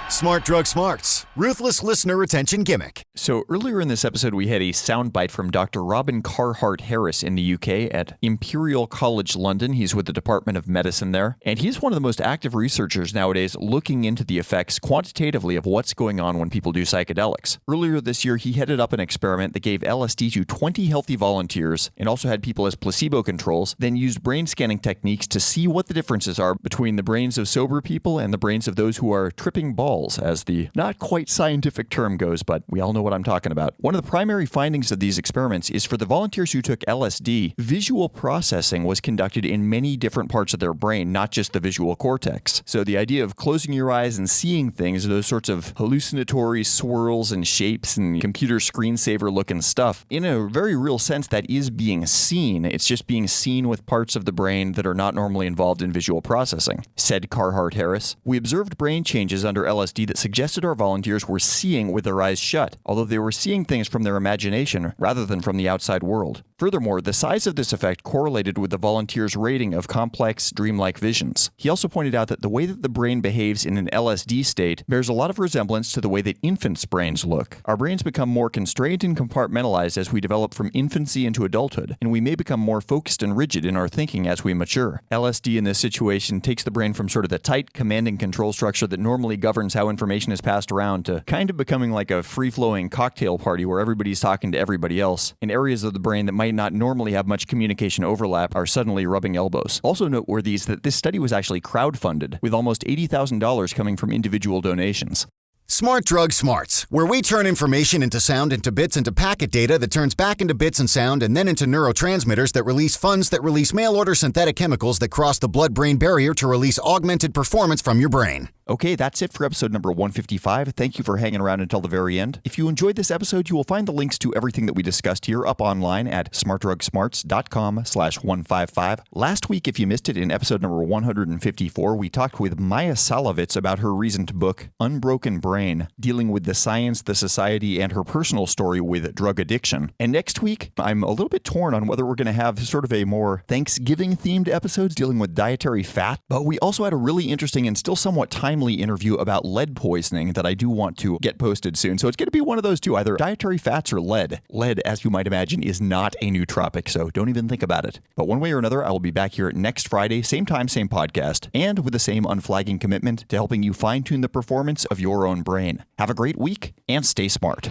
B: Smart Drug Smarts, Ruthless Listener Retention Gimmick.
C: So earlier in this episode, we had a soundbite from Dr. Robin Carhart-Harris in the UK at Imperial College London. He's with the Department of Medicine there. And he's one of the most active researchers nowadays looking into the effects quantitatively of what's going on when people do psychedelics. Earlier this year, he headed up an experiment that gave LSD to 20 healthy volunteers and also had people as placebo controls, then used brain scanning techniques to see what the differences are between the brains of sober people and the brains of those who are tripping balls, as the not quite scientific term goes, but we all know what I'm talking about. One of the primary findings of these experiments is for the volunteers who took LSD, visual processing was conducted in many different parts of their brain, not just the visual cortex. So the idea of closing your eyes and seeing things, those sorts of hallucinatory swirls and shapes and computer screensaver looking stuff, in a very real sense, that is being seen. It's just being seen with parts of the brain that are not normally involved in visual processing, said Carhart-Harris. We observed brain changes under LSD that suggested our volunteers were seeing with their eyes shut, although they were seeing things from their imagination rather than from the outside world. Furthermore, the size of this effect correlated with the volunteers' rating of complex, dreamlike visions. He also pointed out that the way that the brain behaves in an LSD state bears a lot of resemblance to the way that infants' brains look. Our brains become more constrained and compartmentalized as we develop from infancy into adulthood, and we may become more focused and rigid in our thinking as we mature. LSD in this situation takes the brain from sort of the tight command and control structure that normally governs how information is passed around to kind of becoming like a free-flowing cocktail party where everybody's talking to everybody else, and areas of the brain that might not normally have much communication overlap are suddenly rubbing elbows. Also noteworthy is that this study was actually crowdfunded, with almost $80,000 coming from individual donations.
B: Smart Drug Smarts, where we turn information into sound, into bits, into packet data that turns back into bits and sound, and then into neurotransmitters that release funds that release mail-order synthetic chemicals that cross the blood-brain barrier to release augmented performance from your brain.
C: Okay, that's it for episode number 155. Thank you for hanging around until the very end. If you enjoyed this episode, you will find the links to everything that we discussed here up online at smartdrugsmarts.com/155. Last week, if you missed it, in episode number 154, we talked with Maya Salovitz about her recent book, Unbroken Brain, dealing with the science, the society, and her personal story with drug addiction. And next week, I'm a little bit torn on whether we're going to have sort of a more Thanksgiving-themed episode dealing with dietary fat, but we also had a really interesting and still somewhat timely interview about lead poisoning that I do want to get posted soon. So it's going to be one of those two, either dietary fats or lead. Lead, as you might imagine, is not a nootropic, so don't even think about it. But one way or another, I will be back here next Friday, same time, same podcast, and with the same unflagging commitment to helping you fine-tune the performance of your own brain. Have a great week, and stay smart.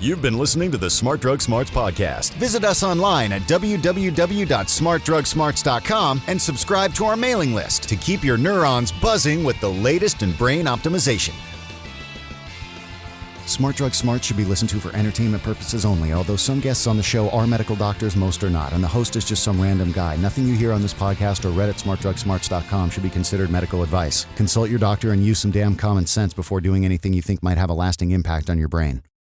B: You've been listening to the Smart Drug Smarts podcast. Visit us online at www.smartdrugsmarts.com and subscribe to our mailing list to keep your neurons buzzing with the latest in brain optimization. Smart Drug Smarts should be listened to for entertainment purposes only, although some guests on the show are medical doctors, most are not, and the host is just some random guy. Nothing you hear on this podcast or read at smartdrugsmarts.com should be considered medical advice. Consult your doctor and use some damn common sense before doing anything you think might have a lasting impact on your brain.